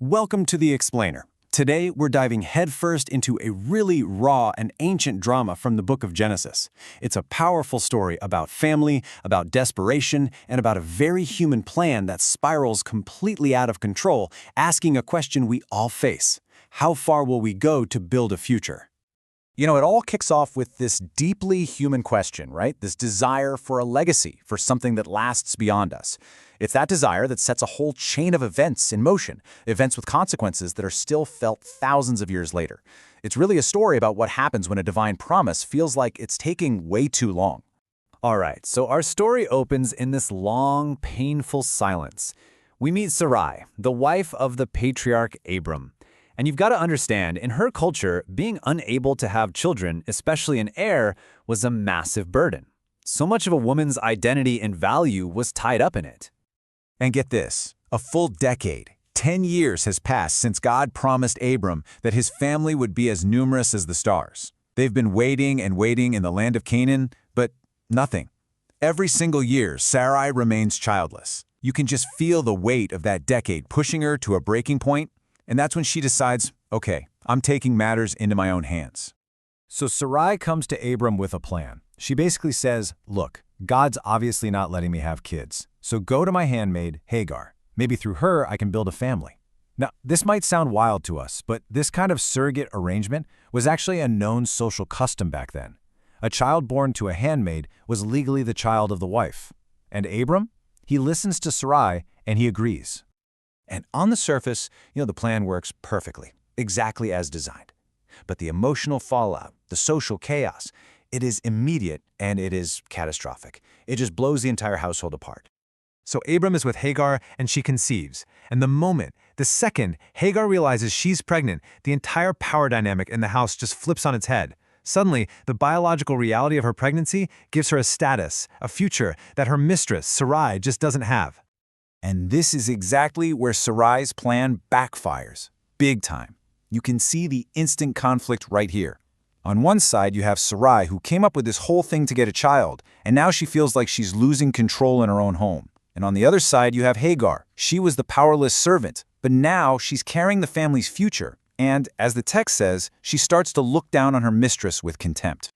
Welcome to The Explainer. Today, we're diving headfirst into a really raw and ancient drama from the book of Genesis. It's a powerful story about family, about desperation, and about a very human plan that spirals completely out of control, asking a question we all face. How far will we go to build a future? It all kicks off with this deeply human question, right? This desire for a legacy, for something that lasts beyond us. It's that desire that sets a whole chain of events in motion, events with consequences that are still felt thousands of years later. It's really a story about what happens when a divine promise feels like it's taking way too long. All right, so our story opens in this long, painful silence. We meet Sarai, the wife of the patriarch Abram. And you've got to understand, in her culture, being unable to have children, especially an heir, was a massive burden. So much of a woman's identity and value was tied up in it. And get this, a full decade, 10 years has passed since God promised Abram that his family would be as numerous as the stars. They've been waiting and waiting in the land of Canaan, but nothing. Every single year, Sarai remains childless. You can just feel the weight of that decade pushing her to a breaking point. And that's when she decides, okay, I'm taking matters into my own hands. So Sarai comes to Abram with a plan. She basically says, look, God's obviously not letting me have kids. So go to my handmaid, Hagar. Maybe through her, I can build a family. Now, this might sound wild to us, but this kind of surrogate arrangement was actually a known social custom back then. A child born to a handmaid was legally the child of the wife. And Abram? He listens to Sarai and he agrees. And on the surface, the plan works perfectly, exactly as designed. But the emotional fallout, the social chaos, it is immediate and it is catastrophic. It just blows the entire household apart. So Abram is with Hagar and she conceives. And the second Hagar realizes she's pregnant, the entire power dynamic in the house just flips on its head. Suddenly, the biological reality of her pregnancy gives her a status, a future that her mistress, Sarai, just doesn't have. And this is exactly where Sarai's plan backfires, big time. You can see the instant conflict right here. On one side, you have Sarai, who came up with this whole thing to get a child, and now she feels like she's losing control in her own home. And on the other side, you have Hagar. She was the powerless servant, but now she's carrying the family's future. And, as the text says, she starts to look down on her mistress with contempt.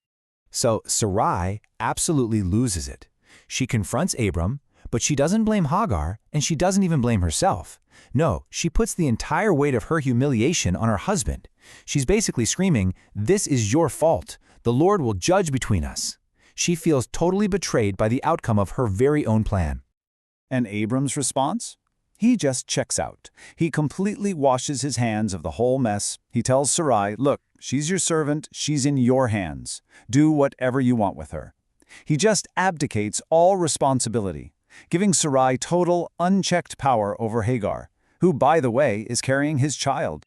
So Sarai absolutely loses it. She confronts Abram, but she doesn't blame Hagar, and she doesn't even blame herself. No, she puts the entire weight of her humiliation on her husband. She's basically screaming, "This is your fault. The Lord will judge between us." She feels totally betrayed by the outcome of her very own plan. And Abram's response? He just checks out. He completely washes his hands of the whole mess. He tells Sarai, look, she's your servant, she's in your hands. Do whatever you want with her. He just abdicates all responsibility, giving Sarai total, unchecked power over Hagar, who, by the way, is carrying his child.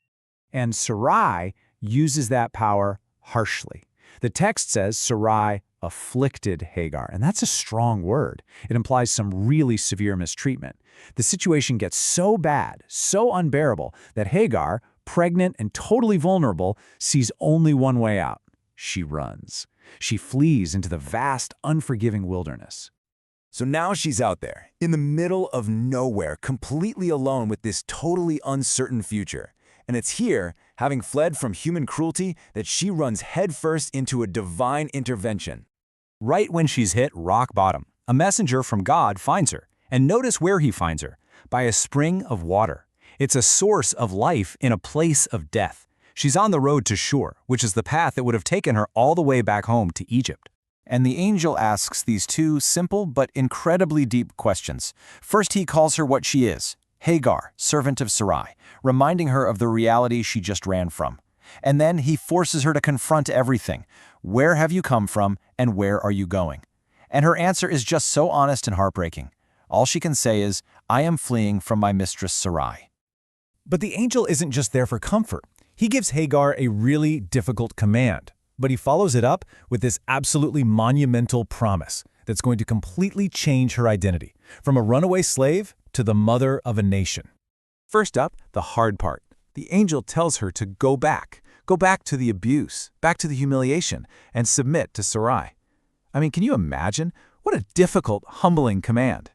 And Sarai uses that power harshly. The text says Sarai afflicted Hagar, and that's a strong word. It implies some really severe mistreatment. The situation gets so bad, so unbearable, that Hagar, pregnant and totally vulnerable, sees only one way out. She runs. She flees into the vast, unforgiving wilderness. So now she's out there, in the middle of nowhere, completely alone with this totally uncertain future. And it's here, having fled from human cruelty, that she runs headfirst into a divine intervention. Right when she's hit rock bottom, a messenger from God finds her. And notice where he finds her, by a spring of water. It's a source of life in a place of death. She's on the road to Shur, which is the path that would have taken her all the way back home to Egypt. And the angel asks these two simple but incredibly deep questions. First, he calls her what she is, Hagar, servant of Sarai, reminding her of the reality she just ran from. And then he forces her to confront everything. Where have you come from, and where are you going? And her answer is just so honest and heartbreaking. All she can say is, I am fleeing from my mistress Sarai. But the angel isn't just there for comfort. He gives Hagar a really difficult command, but he follows it up with this absolutely monumental promise that's going to completely change her identity, from a runaway slave to the mother of a nation. First up, the hard part. The angel tells her to go back to the abuse, back to the humiliation, and submit to Sarai. I mean, can you imagine? What a difficult, humbling command.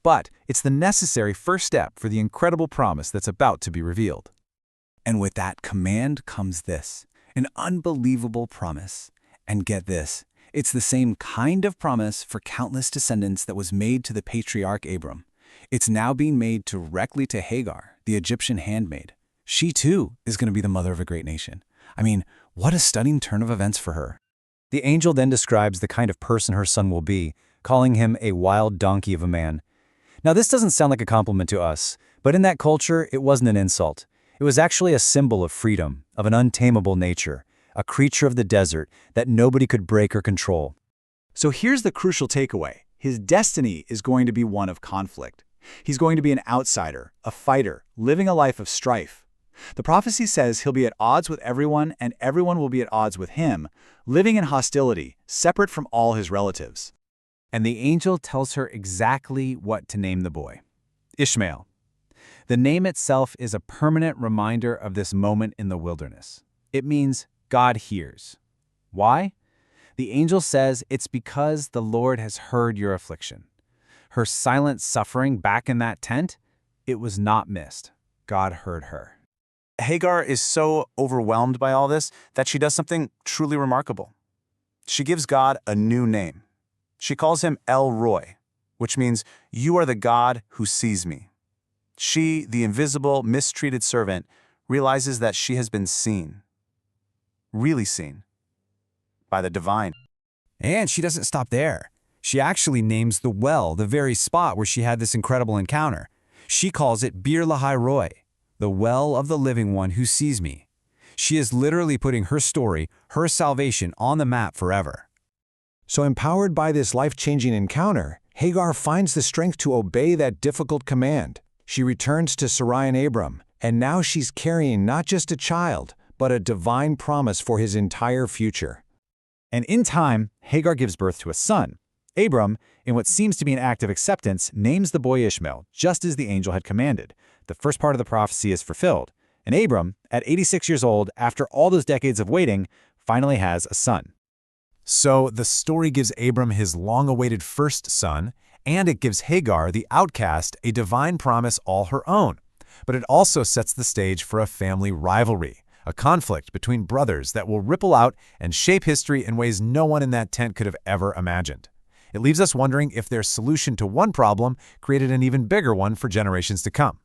But it's the necessary first step for the incredible promise that's about to be revealed. And with that command comes this, an unbelievable promise. And get this, it's the same kind of promise for countless descendants that was made to the patriarch Abram. It's now being made directly to Hagar, the Egyptian handmaid. She too is going to be the mother of a great nation. I mean, what a stunning turn of events for her. The angel then describes the kind of person her son will be, calling him a wild donkey of a man. Now, this doesn't sound like a compliment to us, but in that culture, it wasn't an insult. It was actually a symbol of freedom, of an untamable nature, a creature of the desert that nobody could break or control. So here's the crucial takeaway. His destiny is going to be one of conflict. He's going to be an outsider, a fighter, living a life of strife. The prophecy says he'll be at odds with everyone and everyone will be at odds with him, living in hostility, separate from all his relatives. And the angel tells her exactly what to name the boy. Ishmael. The name itself is a permanent reminder of this moment in the wilderness. It means God hears. Why? The angel says it's because the Lord has heard your affliction. Her silent suffering back in that tent, it was not missed. God heard her. Hagar is so overwhelmed by all this that she does something truly remarkable. She gives God a new name. She calls him El Roy, which means, "You are the God who sees me." She, the invisible, mistreated servant, realizes that she has been seen. Really seen. By the divine. And she doesn't stop there. She actually names the well, the very spot where she had this incredible encounter. She calls it Bir Lahai Roy, the well of the living one who sees me. She is literally putting her story, her salvation, on the map forever. So empowered by this life-changing encounter, Hagar finds the strength to obey that difficult command. She returns to Sarai and Abram, and now she's carrying not just a child, but a divine promise for his entire future. And in time, Hagar gives birth to a son. Abram, in what seems to be an act of acceptance, names the boy Ishmael, just as the angel had commanded. The first part of the prophecy is fulfilled. And Abram, at 86 years old, after all those decades of waiting, finally has a son. So the story gives Abram his long-awaited first son, and it gives Hagar, the outcast, a divine promise all her own. But it also sets the stage for a family rivalry, a conflict between brothers that will ripple out and shape history in ways no one in that tent could have ever imagined. It leaves us wondering if their solution to one problem created an even bigger one for generations to come.